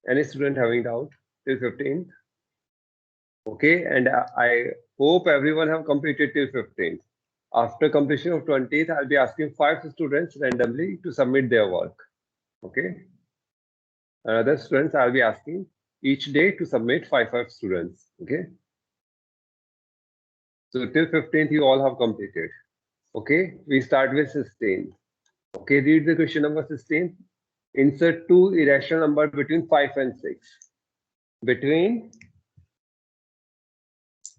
Any student having doubt till 15th? Okay, and I hope everyone have completed till 15th. After completion of 20th, I'll be asking 5 students randomly to submit their work. Okay. Another students I'll be asking each day to submit 5 students. Okay. So till 15th, you all have completed. Okay. We start with 16. Okay. Read the question number 16. Insert two irrational numbers between 5 and 6. Between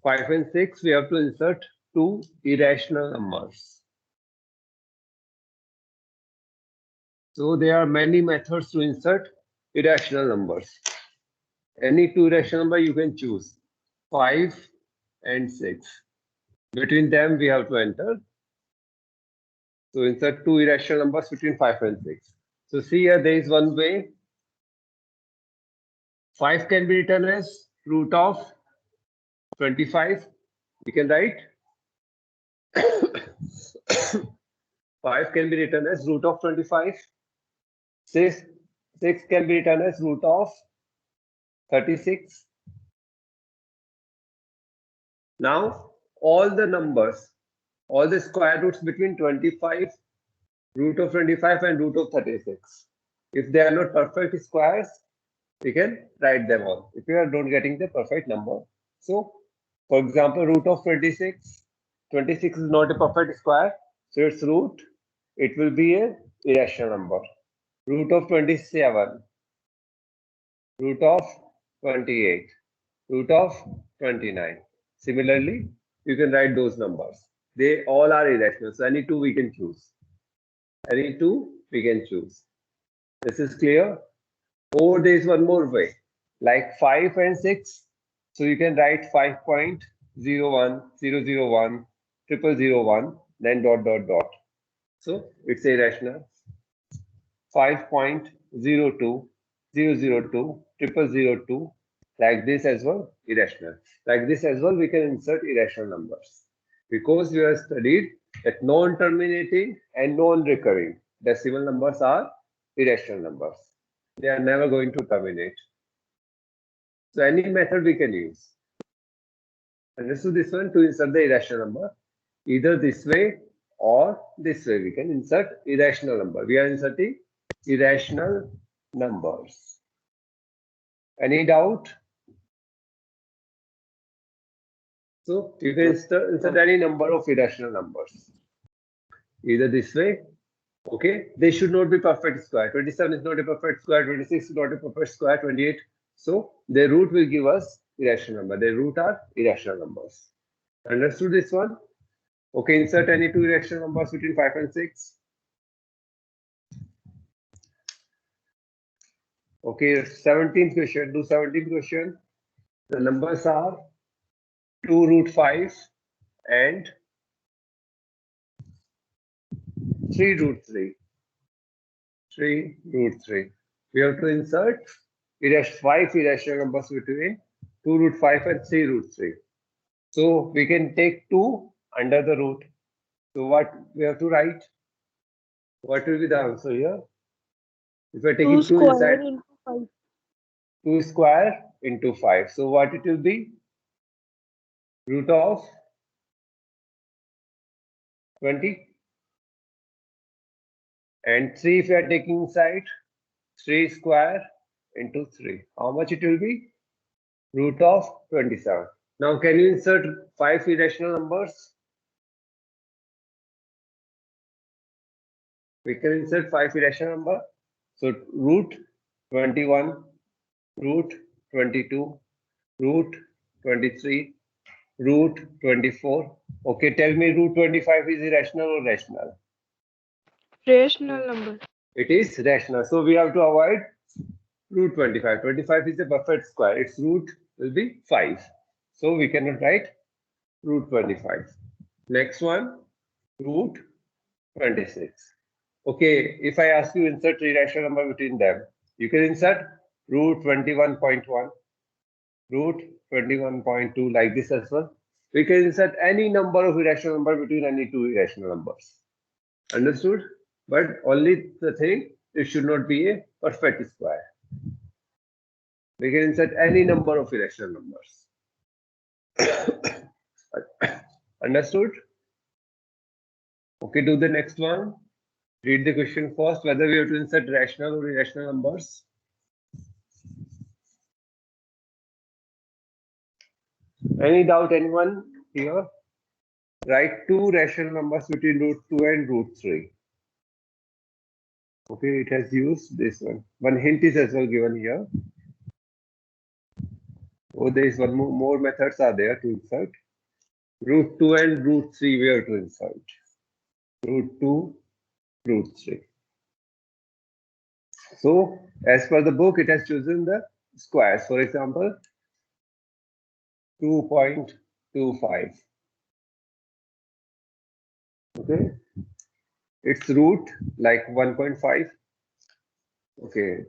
5 and 6, we have to insert two irrational numbers. So there are many methods to insert irrational numbers. Any two irrational number you can choose, 5 and 6. Between them we have to enter. So insert two irrational numbers between 5 and 6. So see here, there is one way. 5 can be written as root of 25. We can write 5 can be written as root of 25. 6 can be written as root of 36. Now all the numbers, all the square roots between 25, root of 25 and root of 36. If they are not perfect squares, we can write them all. If you are not getting the perfect number. So for example, root of 26, 26 is not a perfect square. So its root, it will be a irrational number. Root of 27, root of 28, root of 29. Similarly, you can write those numbers. They all are irrational. So any two we can choose. Any two we can choose. This is clear? Or there is one more way, like 5 and 6. So you can write 5.01.001.001, then dot dot dot. So it's irrational. 5.02.002.002, like this as well, irrational. Like this as well, we can insert irrational numbers. Because we have studied that non-terminating and non-recurring decimal numbers are irrational numbers. They are never going to terminate. So any method we can use. Understood this one, to insert the irrational number? Either this way or this way we can insert irrational number. We are inserting irrational numbers. Any doubt? So you can insert any number of irrational numbers. Either this way, okay? They should not be perfect square. 27 is not a perfect square, 26 is not a perfect square, 28. So the root will give us irrational number. The root are irrational numbers. Understood this one? Okay, insert any two irrational numbers between 5 and 6. Okay, 17th question. Do 17th question. The numbers are 2 root 5 and 3 root 3. 3 root 3. We have to insert 5 irrational numbers between 2 root 5 and 3 root 3. So we can take 2 under the root. So what we have to write? What will be the answer here? If we are taking 2 inside, 2 square into 5. So what it will be? Root of 20. And 3 if we are taking inside, 3 square into 3. How much it will be? Root of 27. Now can you insert 5 irrational numbers? We can insert 5 irrational number. So root 21, root 22, root 23, root 24. Okay, tell me root 25 is irrational or rational? Rational number. It is rational. So we have to avoid root 25. 25 is a perfect square. Its root will be 5. So we cannot write root 25. Next one, root 26. Okay, if I ask you insert irrational number between them, you can insert root 21.1, root 21.2, like this as well. We can insert any number of irrational number between any two irrational numbers. Understood? But only the thing, it should not be a perfect square. We can insert any number of irrational numbers. Understood? Okay, do the next one. Read the question first, whether we have to insert rational or irrational numbers. Any doubt, anyone here? Write two rational numbers between root 2 and root 3. Okay, it has used this one. One hint is as well given here. Oh, there is one more methods are there to insert. Root 2 and root 3 we have to insert. Root 2, root 3. So, as per the book, it has chosen the squares. For example, 2.25. Okay, its root like 1.5. Okay,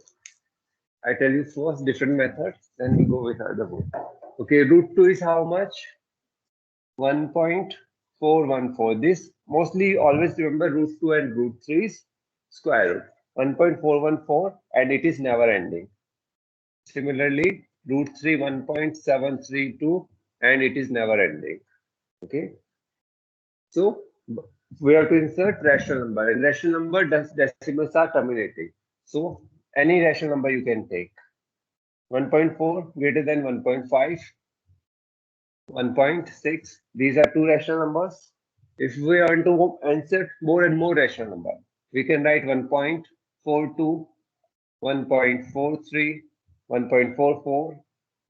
I tell you first different methods, then we go with other book. Okay, root 2 is how much? 1.414. This mostly always remember root 2 and root 3 is square root. 1.414 and it is never ending. Similarly, root 3 1.732 and it is never ending. Okay. So we have to insert rational number. In rational number, decimals are terminating. So any rational number you can take. 1.4 greater than 1.5. 1.6. These are two rational numbers. If we want to insert more and more rational number, we can write 1.42, 1.43, 1.44,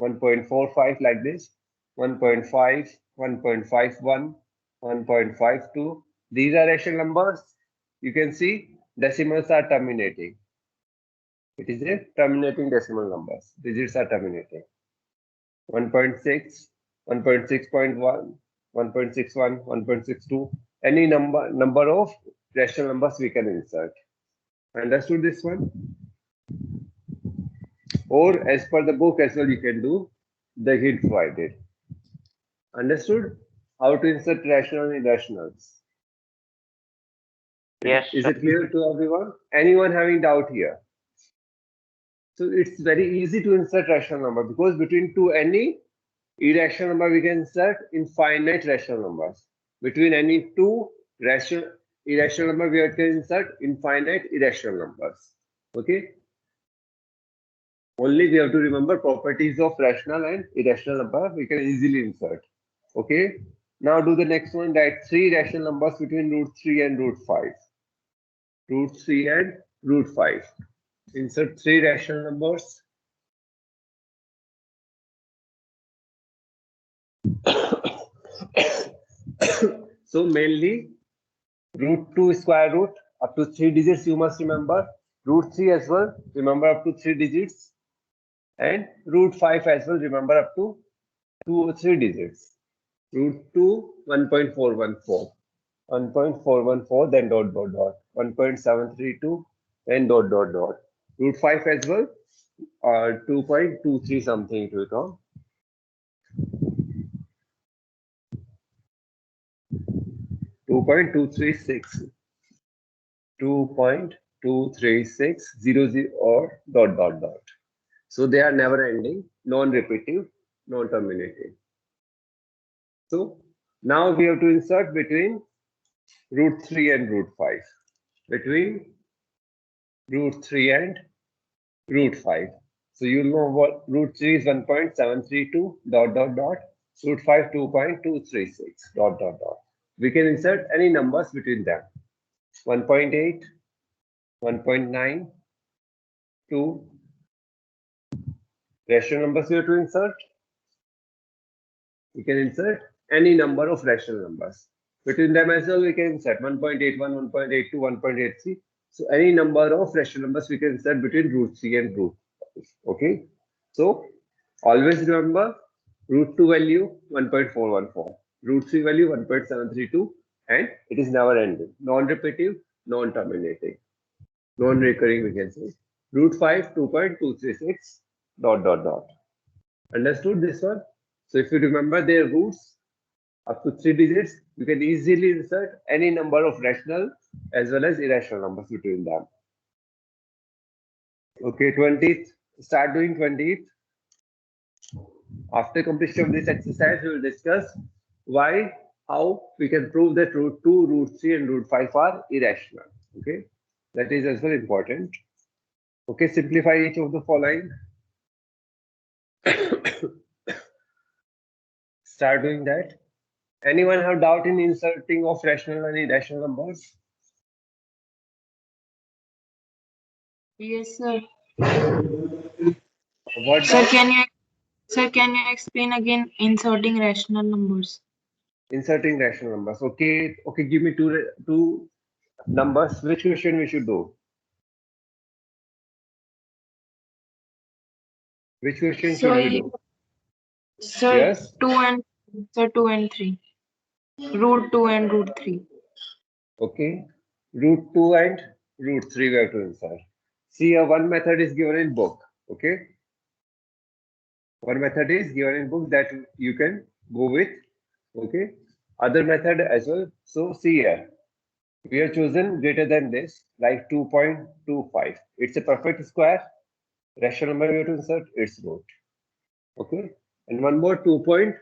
1.45 like this, 1.5, 1.51, 1.52. These are rational numbers. You can see decimals are terminating. It is a terminating decimal numbers. Digits are terminating. 1.6, 1.6.1, 1.61, 1.62, any number of rational numbers we can insert. Understood this one? Or as per the book as well, you can do the hint provided. Understood? How to insert rational and irrationals? Yes. Is it clear to everyone? Anyone having doubt here? So it's very easy to insert rational number because between two any irrational number we can insert infinite rational numbers. Between any two irrational number we can insert infinite irrational numbers. Okay. Only we have to remember properties of rational and irrational number we can easily insert. Okay. Now do the next one. Write three rational numbers between root 3 and root 5. Root 3 and root 5. Insert three rational numbers. So mainly root 2 square root up to 3 digits you must remember. Root 3 as well, remember up to 3 digits. And root 5 as well, remember up to 2 or 3 digits. Root 2, 1.414. 1.414, then dot dot dot. 1.732, then dot dot dot. Root 5 as well, 2.23 something it will come. 2.236. 2.23600 or dot dot dot. So they are never ending, non-repetitive, non-terminating. So now we have to insert between root 3 and root 5. Between root 3 and root 5. So you know what root 3 is 1.732 dot dot dot. Root 5 2.236 dot dot dot. We can insert any numbers between them. 1.8, 1.9, 2. Rational numbers we have to insert. We can insert any number of rational numbers. Between them as well, we can insert 1.81, 1.82, 1.83. So any number of rational numbers we can insert between root 3 and root 5. Okay. So always remember root 2 value 1.414, root 3 value 1.732, and it is never ending, non-repetitive, non-terminating, non-recurring we can say. Root 5 2.236 dot dot dot. Understood this one? So if you remember their roots up to 3 digits, you can easily insert any number of rational as well as irrational numbers between them. Okay, 20th. Start doing 20th. After completion of this exercise, we will discuss why, how we can prove that root 2, root 3, and root 5 are irrational. Okay, that is as well important. Okay, simplify each of the following. Start doing that. Anyone have doubt in inserting of rational and irrational numbers? Yes, sir. What Sir, doubt? can you explain again inserting rational numbers? Inserting rational numbers. Okay, okay. Give me two numbers. Which question we should do? Which question should we do? Sir, Yes. 2 and 3. Root 2 and root 3. Okay. Root 2 and root 3 we have to insert. See, one method is given in book. Okay. One method is given in book that you can go with. Okay. Other method as well. So see here. We have chosen greater than this, like 2.25. It's a perfect square. Rational number we have to insert its root. Okay. And one more 2.56.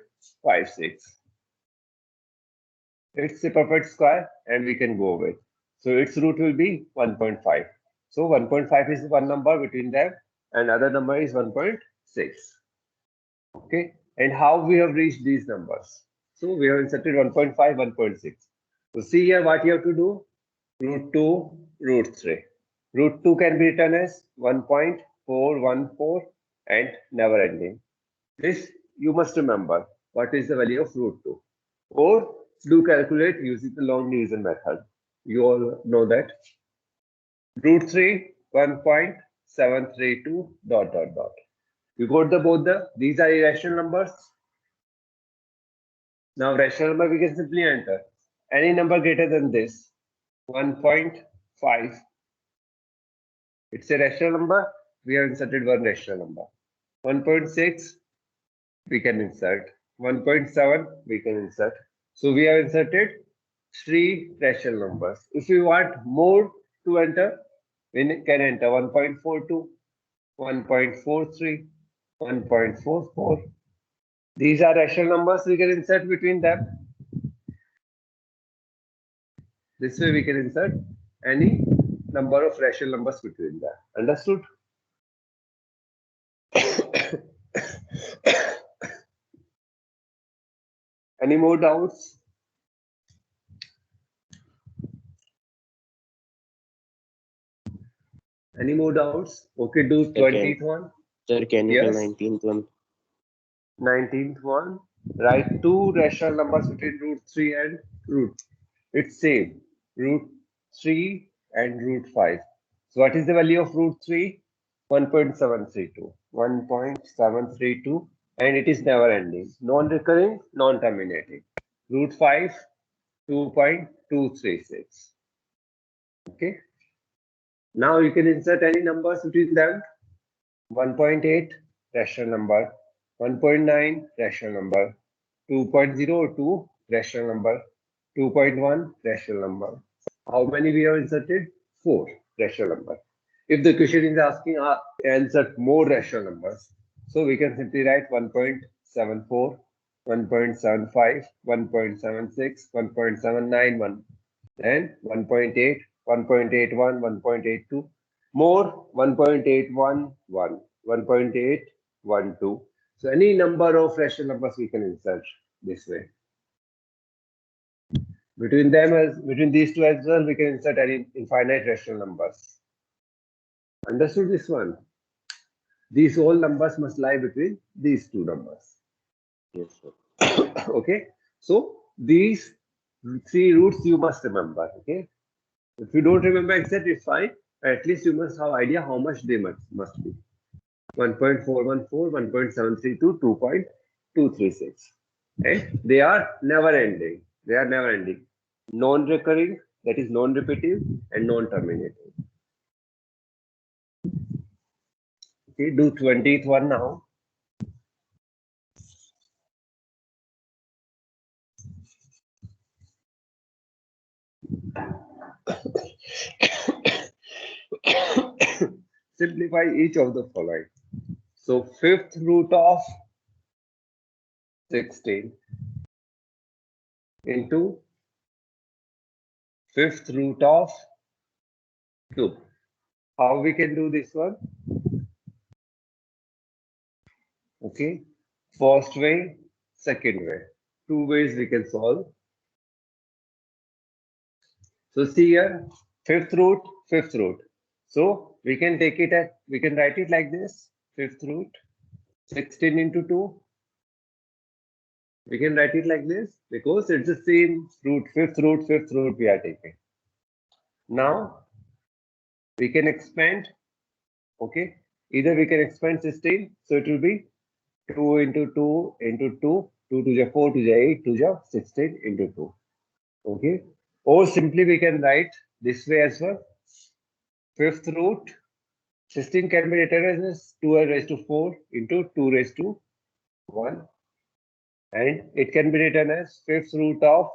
It's a perfect square and we can go with. So its root will be 1.5. So 1.5 is one number between them and other number is 1.6. Okay. And how we have reached these numbers? So we have inserted 1.5, 1.6. So see here what you have to do. Root 2, root 3. Root 2 can be written as 1.414 and never ending. This you must remember. What is the value of root 2? Or do calculate using the long division method. You all know that. Root 3, 1.732 dot dot dot. You got these are irrational numbers. Now rational number we can simply enter. Any number greater than this, 1.5. It's a rational number. We have inserted one rational number. 1.6 we can insert. 1.7 we can insert. So we have inserted 3 rational numbers. If we want more to enter, we can enter 1.42, 1.43, 1.44. These are rational numbers we can insert between them. This way we can insert any number of rational numbers between them. Understood? Any more doubts? Any more doubts? Okay, do 20th one. Sir, can you tell Yes. 19th one? 19th one. Write two rational numbers between root 3 and root. It's same. Root 3 and root 5. So what is the value of root 3? 1.732. 1.732 and it is never ending. Non-recurring, non-terminating. Root 5, 2.236. Okay. Now you can insert any numbers between them. 1.8 rational number, 1.9 rational number, 2.02 rational number, 2.1 rational number. How many we have inserted? 4 rational number. If the question is asking insert more rational numbers, so we can simply write 1.74, 1.75, 1.76, 1.791, then 1.8, 1.81, 1.82, more 1.811, 1.812. So any number of rational numbers we can insert this way. Between these two as well, we can insert any infinite rational numbers. Understood this one? These whole numbers must lie between these two numbers. Yes, sir. Okay. So these 3 roots you must remember. Okay. If you don't remember exactly, it's fine. At least you must have idea how much they must be. 1.414, 1.732, 2.236. And they are never ending. They are never ending. Non-recurring, that is non-repetitive, and non-terminating. Okay, do 20th one now. Simplify each of the following. So 5th root of 16 into fifth root of 2. How we can do this one? Okay. First way, second way. Two ways we can solve. So see here, fifth root. So we can take it at, we can write it like this, fifth root, 16 into 2. We can write it like this because it's the same root, fifth root we are taking. Now we can expand, okay? Either we can expand 16, so it will be 2 into 2 into 2, 2 to the 4 to the 8 to the 16 into 2, okay? Or simply we can write this way as well. Fifth root, 16 can be written as 2 raised to 4 into 2 raised to 1. And it can be written as fifth root of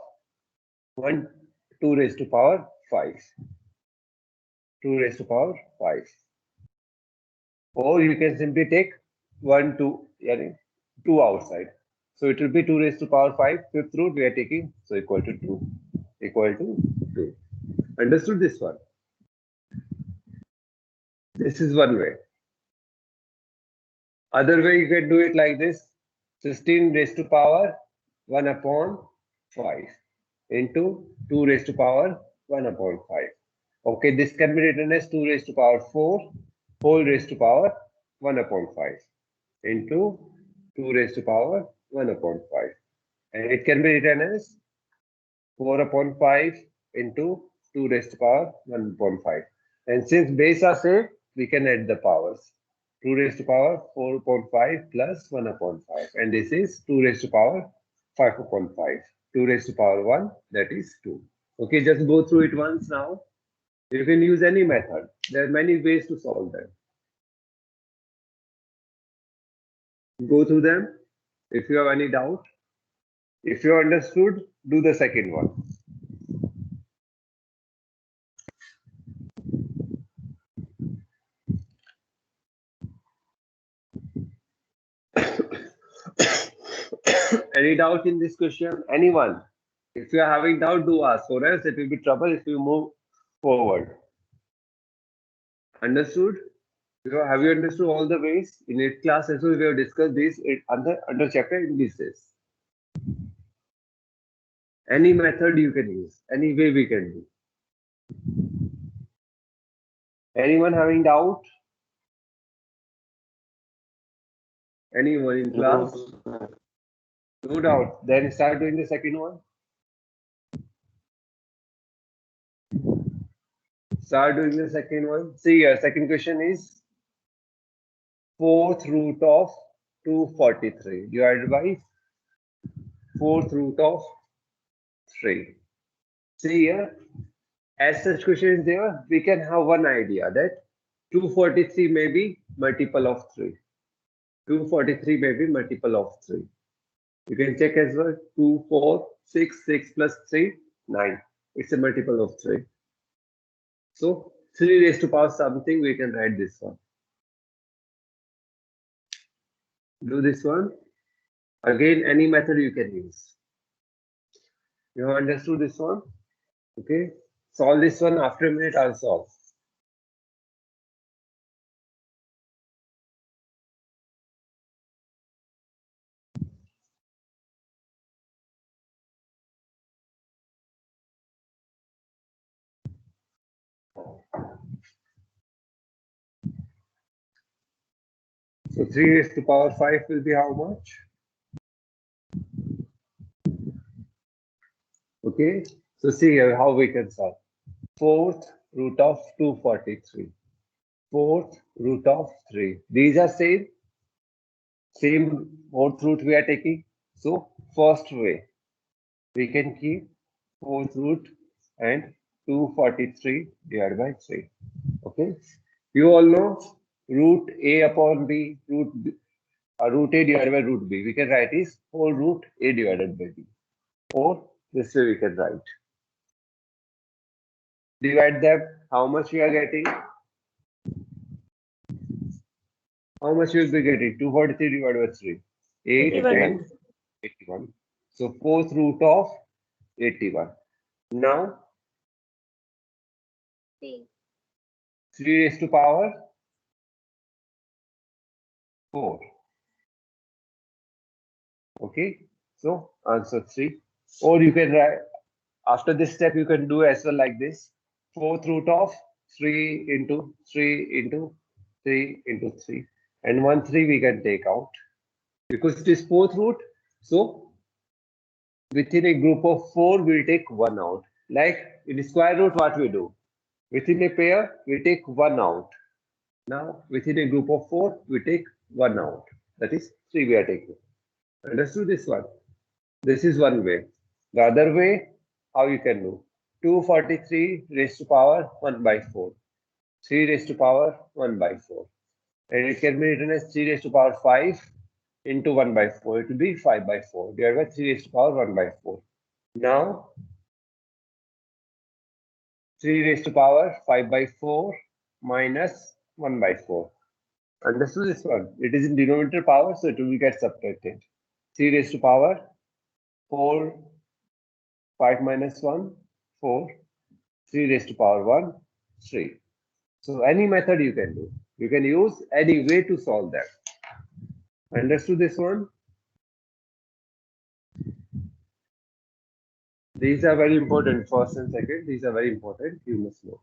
2 raised to power 5. 2 raised to power 5. Or you can simply take 1, 2, 2 outside. So it will be 2 raised to power 5. Fifth root we are taking, so equal to 2. Equal to 2. Understood this one? This is one way. Other way you can do it like this. 16 raised to power 1 upon 5 into 2 raised to power 1 upon 5. Okay, this can be written as 2 raised to power 4 whole raised to power 1 upon 5 into 2 raised to power 1 upon 5. And it can be written as 4 upon 5 into 2 raised to power 1 upon 5. And since base are same, we can add the powers. 2 raised to power 4 upon 5 plus 1 upon 5. And this is 2 raised to power 5 upon 5. 2 raised to power 1, that is 2. Okay, just go through it once now. You can use any method. There are many ways to solve them. Go through them. If you have any doubt, if you understood, do the second one. Any doubt in this question? Anyone? If you are having doubt, do ask. Or else it will be trouble if you move forward. Understood? Have you understood all the ways? In 8th class as well, we have discussed this under chapter indices. Any method you can use, any way we can do. Anyone having doubt? Anyone in class? No doubt. Then start doing the second one. Start doing the second one. See here, second question is fourth root of 243 divided by fourth root of 3. See here, as such question is there, we can have one idea that 243 may be multiple of 3. 243 may be multiple of 3. You can check as well. 2, 4, 6, 6 plus 3, 9. It's a multiple of 3. So 3 raised to power something, we can write this one. Do this one. Again, any method you can use. You have understood this one? Okay. Solve this one after a minute, I'll solve. So 3 raised to power 5 will be how much? Okay. So see here how we can solve. Fourth root of 243. Fourth root of 3. These are same fourth root we are taking. So first way, we can keep fourth root and 243 divided by 3. Okay. You all know root a upon b, root a divided by root b. We can write is whole root a divided by b. Or this way we can write. Divide them. How much we are getting? How much you will be getting? 243 divided by 3. 8 81. and 81. So fourth root of 81. Now 3 raised to power 4. Okay, so answer 3. Or you can write, after this step, you can do as well like this. Fourth root of 3 into 3 into 3 into 3. And 1 3 we can take out. Because it is fourth root, so within a group of 4, we'll take 1 out. Like in square root, what we do? Within a pair, we take 1 out. Now, within a group of 4, we take 1 out. That is 3 we are taking. Understood this one? This is one way. The other way, how you can do? 243 raised to power 1 by 4. 3 raised to power 1 by 4. And it can be written as 3 raised to power 5 into 1 by 4. It will be 5 by 4 divided by 3 raised to power 1 by 4. Now, 3 raised to power 5 by 4 minus 1 by 4. Understood this one? It is in denominator power, so it will get subtracted. 3 raised to power 4, 5 minus 1, 4. 3 raised to power 1, 3. So any method you can do. You can use any way to solve that. Understood this one? These are very important. First and second, these are very important. You must know.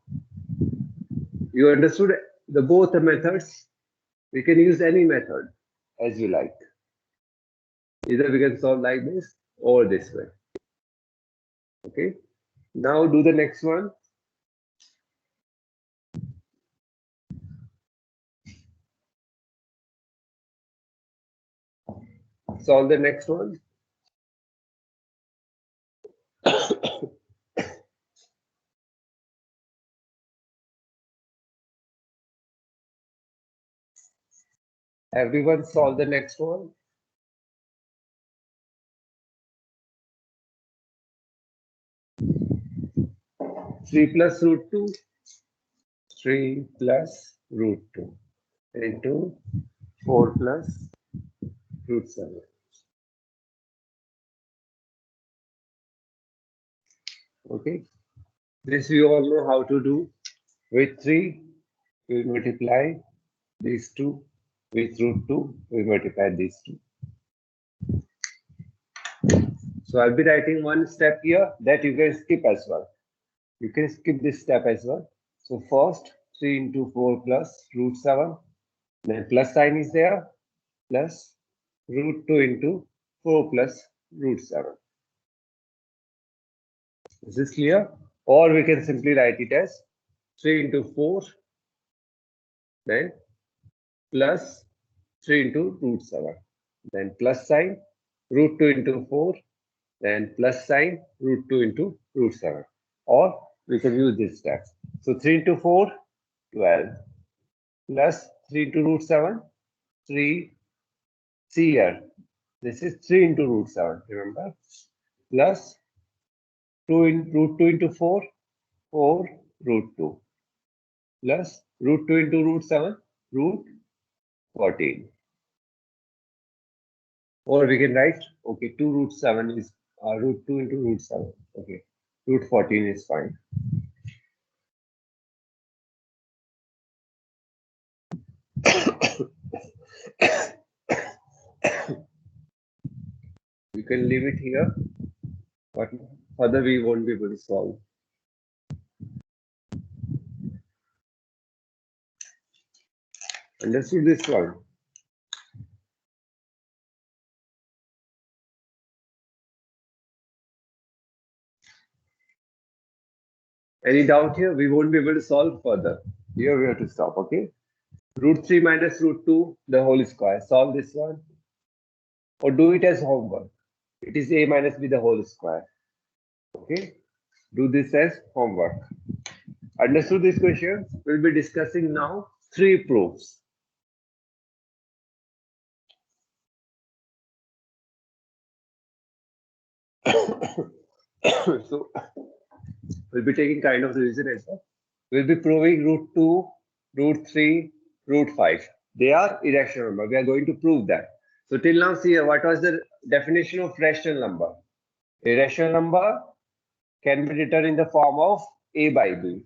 You understood the both the methods. We can use any method as you like. Either we can solve like this or this way. Okay. Now do the next one. Solve the next one. Everyone solve the next one. Three plus root 2. 3 plus root 2 into 4 plus root 7. Okay. This we all know how to do. With 3, we multiply these two. With root 2, we multiply these two. So I'll be writing one step here that you can skip as well. You can skip this step as well. So first 3 into 4 plus root 7. Then plus sign is there. Plus root 2 into 4 plus root 7. Is this clear? Or we can simply write it as 3 into 4. Then plus 3 into root 7. Then plus sign root 2 into 4. Then plus sign root 2 into root 7. Or we can use this step. So 3 into 4, 12. Plus 3 into root 7, 3. See here. This is 3 into root 7, remember? Plus 2 in root 2 into 4, 4 root 2. Plus root 2 into root 7, root 14. Or we can write, okay, 2 root 7 is root 2 into root 7. Okay, root 14 is fine. You can leave it here, but further we won't be able to solve. Understood this one? Any doubt here? We won't be able to solve further. Here we have to stop, okay? Root 3 minus root 2, the whole square. Solve this one. Or do it as homework. It is a minus b the whole square. Okay? Do this as homework. Understood this question? We'll be discussing now 3 proofs. So, we'll be taking kind of revision as well. We'll be proving root 2, root 3, root 5. They are irrational number. We are going to prove that. So till now, see what was the definition of rational number. A rational number can be written in the form of a by b.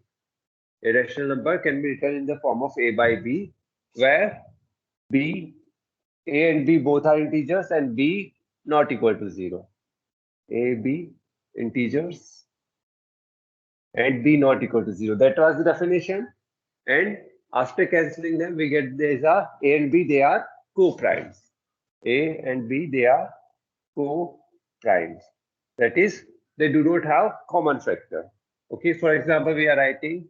A rational number can be written in the form of a by b, where b, a and b both are integers and b not equal to 0. A, b integers and b not equal to 0. That was the definition. And after cancelling them, we get these are a and b, they are co-primes. A and b, they are co-primes. That is, they do not have common factor. Okay, for example, we are writing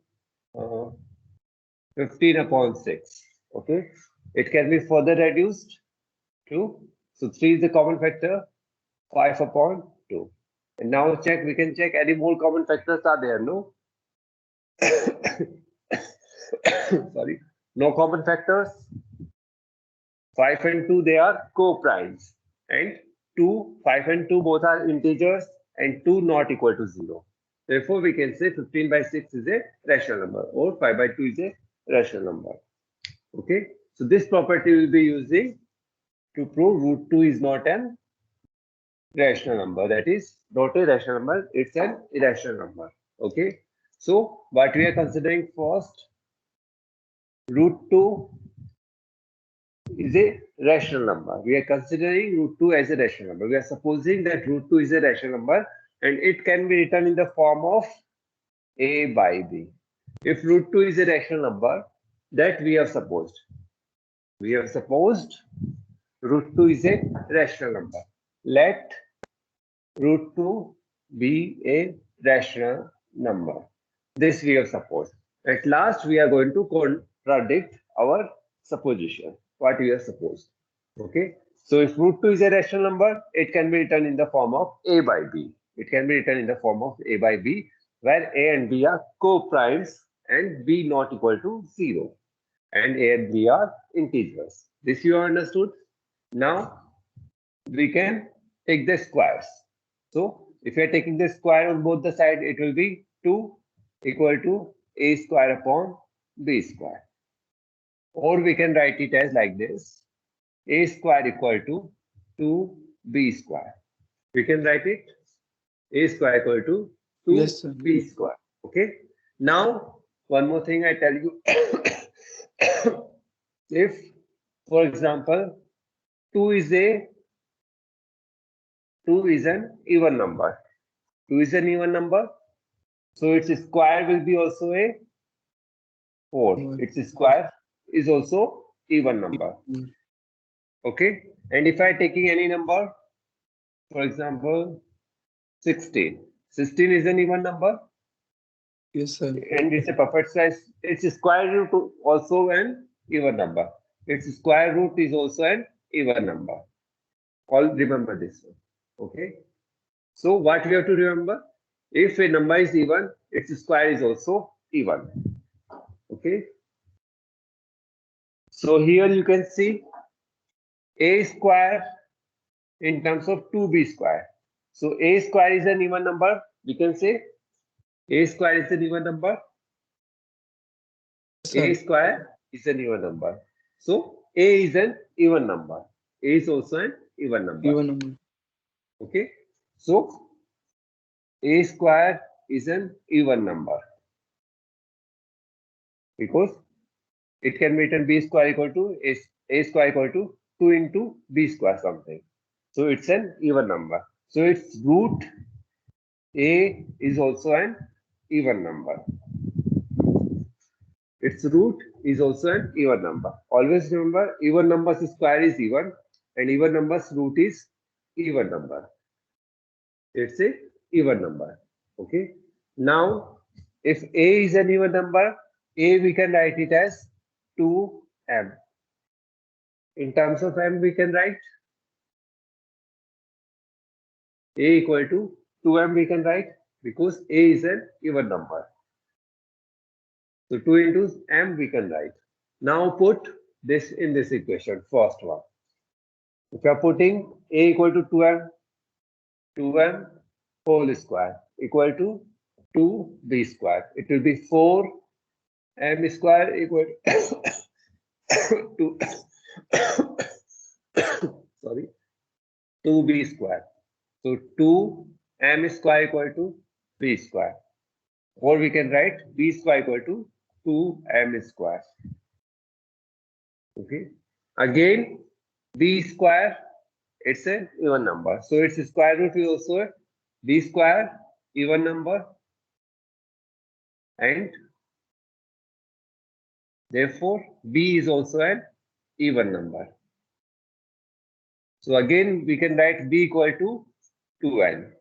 15 upon 6. Okay, it can be further reduced to, so 3 is the common factor, 5 upon 2. And now check, we can check any more common factors are there, no? Sorry, no common factors. 5 and 2, they are co-primes. And 5 and 2 both are integers and 2 not equal to 0. Therefore, we can say 15 by 6 is a rational number or 5 by 2 is a rational number. Okay, so this property will be using to prove root 2 is not an rational number. That is not a rational number, it's an irrational number. Okay, so what we are considering first, root 2 is a rational number. We are considering root 2 as a rational number. We are supposing that root 2 is a rational number and it can be written in the form of a by b. If root 2 is a rational number, that we have supposed. We have supposed root 2 is a rational number. Let root 2 be a rational number. This we have supposed. At last, we are going to contradict our supposition, what we have supposed. Okay. So if root 2 is a rational number, it can be written in the form of a by b. It can be written in the form of a by b, where a and b are co-primes and b not equal to 0. And a and b are integers. This you understood? Now, we can take the squares. So, if you are taking the square on both the sides, it will be 2 equal to a square upon b square. Or we can write it as like this, a square equal to 2b square. We can write it a square equal to 2b square. Okay. Now, one more thing I tell you. If, for example, 2 is an even number. 2 is an even number. So its square will be also a 4. Its square is also even number. Okay. And if I taking any number, for example, 16. 16 is an even number. Yes, sir. And it's a perfect size. Its square root also an even number. Its square root is also an even number. All remember this one. Okay. So what we have to remember? If a number is even, its square is also even. Okay. So here you can see a square in terms of 2b square. So a square is an even number. We can say a square is an even number. A square is an even number. So a is an even number. A is also an even number. Okay. So a square is an even number because it can be written b square equal to a square equal to 2 into b square something. So it's an even number. So its root a is also an even number. Its root is also an even number. Always remember, even numbers square is even and even numbers root is even number. It's a even number. Okay. Now, if a is an even number, a we can write it as 2m. In terms of m, we can write a equal to 2m we can write because a is an even number. So 2 into m we can write. Now put this in this equation, first one. If you are putting a equal to 2m whole square equal to 2b square. It will be 4m square equal to 2b square. So 2m square equal to b square. Or we can write b square equal to 2m square. Okay. Again, b square, it's an even number. So its square root is also b square, even number, and therefore b is also an even number. So again, we can write b equal to 2n.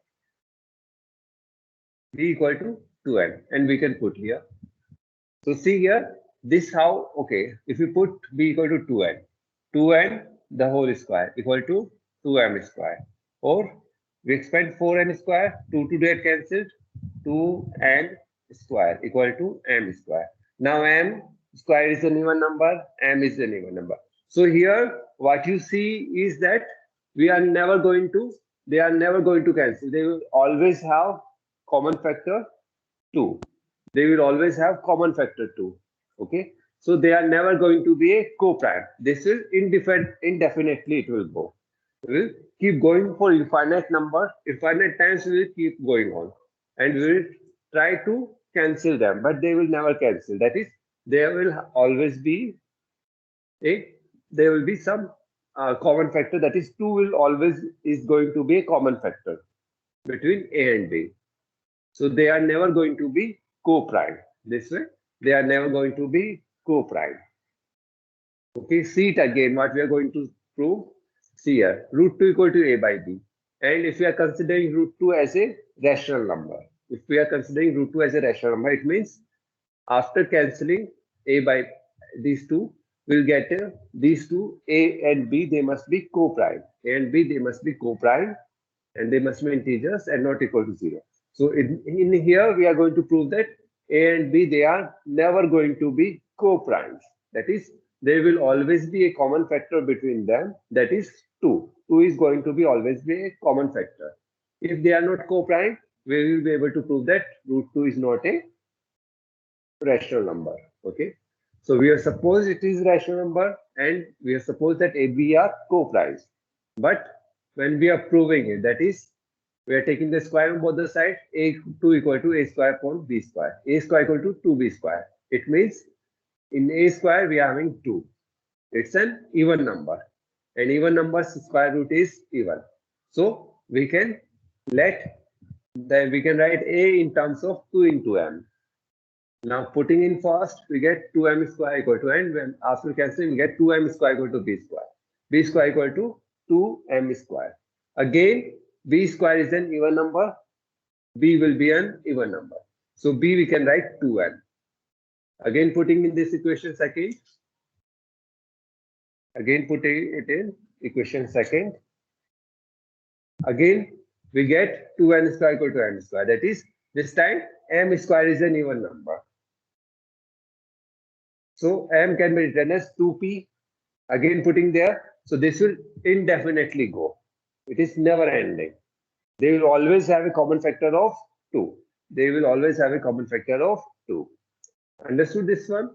B equal to 2n, and we can put here. So see here, this how, okay, if we put b equal to 2n the whole square equal to 2m square. Or we expand 4n square, 2 to get cancelled, 2n square equal to m square. Now m square is an even number, m is an even number. So here what you see is that they are never going to cancel. They will always have common factor 2. They will always have common factor 2. Okay. So they are never going to be a co-prime. This will indefinitely it will go. We will keep going for infinite number. Infinite times we will keep going on. And we will try to cancel them, but they will never cancel. That is, there will always be some common factor. That is, 2 will always is going to be a common factor between a and b. So they are never going to be co-prime. This way, they are never going to be co-prime. Okay, see it again. What we are going to prove? See here, root 2 equal to a by b. And if we are considering root 2 as a rational number, it means after cancelling a by these two, we'll get these two, a and b, they must be co-prime. A and b, they must be co-prime, and they must be integers and not equal to 0. So in here, we are going to prove that a and b, they are never going to be co-primes. That is, there will always be a common factor between them. That is 2. 2 is going to be always be a common factor. If they are not co-prime, we will be able to prove that root 2 is not a rational number. Okay. So we are supposed it is rational number, and we are supposed that a, b are co-primes. But when we are proving it, that is, we are taking the square on both the sides, a2 equal to a square upon b square. A square equal to 2b square. It means in a square we are having 2. It's an even number. And even number's square root is even. So we can write a in terms of 2 into m. Now putting in first, we get 2m square equal to n. When after cancelling, we get 2m square equal to b square. B square equal to 2m square. Again, b square is an even number. B will be an even number. So b we can write 2n. Again putting in this equation second. Again putting it in equation second. Again we get 2n square equal to m square. That is, this time m square is an even number. So m can be written as 2p. Again putting there. So this will indefinitely go. It is never ending. They will always have a common factor of 2. They will always have a common factor of 2. Understood this one?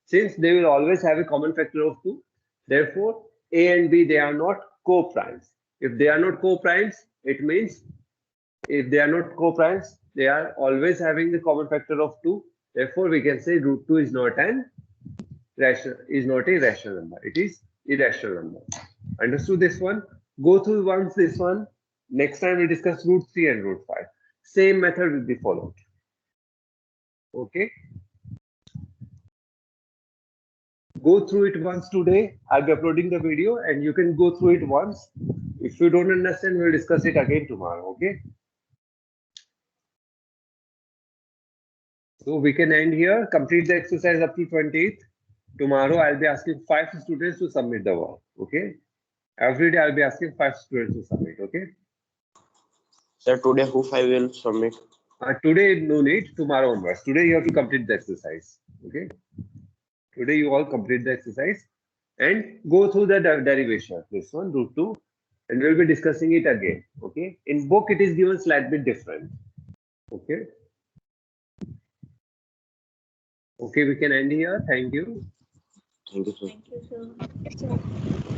Since they will always have a common factor of 2, therefore a and b, they are not co-primes. If they are not co-primes, it means if they are not co-primes, they are always having the common factor of 2. Therefore, we can say root 2 is not a rational number. It is irrational number. Understood this one? Go through once this one. Next time we discuss root 3 and root 5. Same method will be followed. Okay. Go through it once today. I'll be uploading the video and you can go through it once. If you don't understand, we'll discuss it again tomorrow. Okay. So we can end here. Complete the exercise up to 28th. Tomorrow I'll be asking 5 students to submit the work. Okay. Every day I'll be asking 5 students to submit. Okay. Sir, today who 5 will submit? Today no need. Tomorrow onwards. Today you have to complete the exercise. Okay. Today you all complete the exercise and go through the derivation. This one, root 2, and we'll be discussing it again. Okay. In book it is given slightly different. Okay. Okay, we can end here. Thank you. Thank you, sir. Thank you, sir.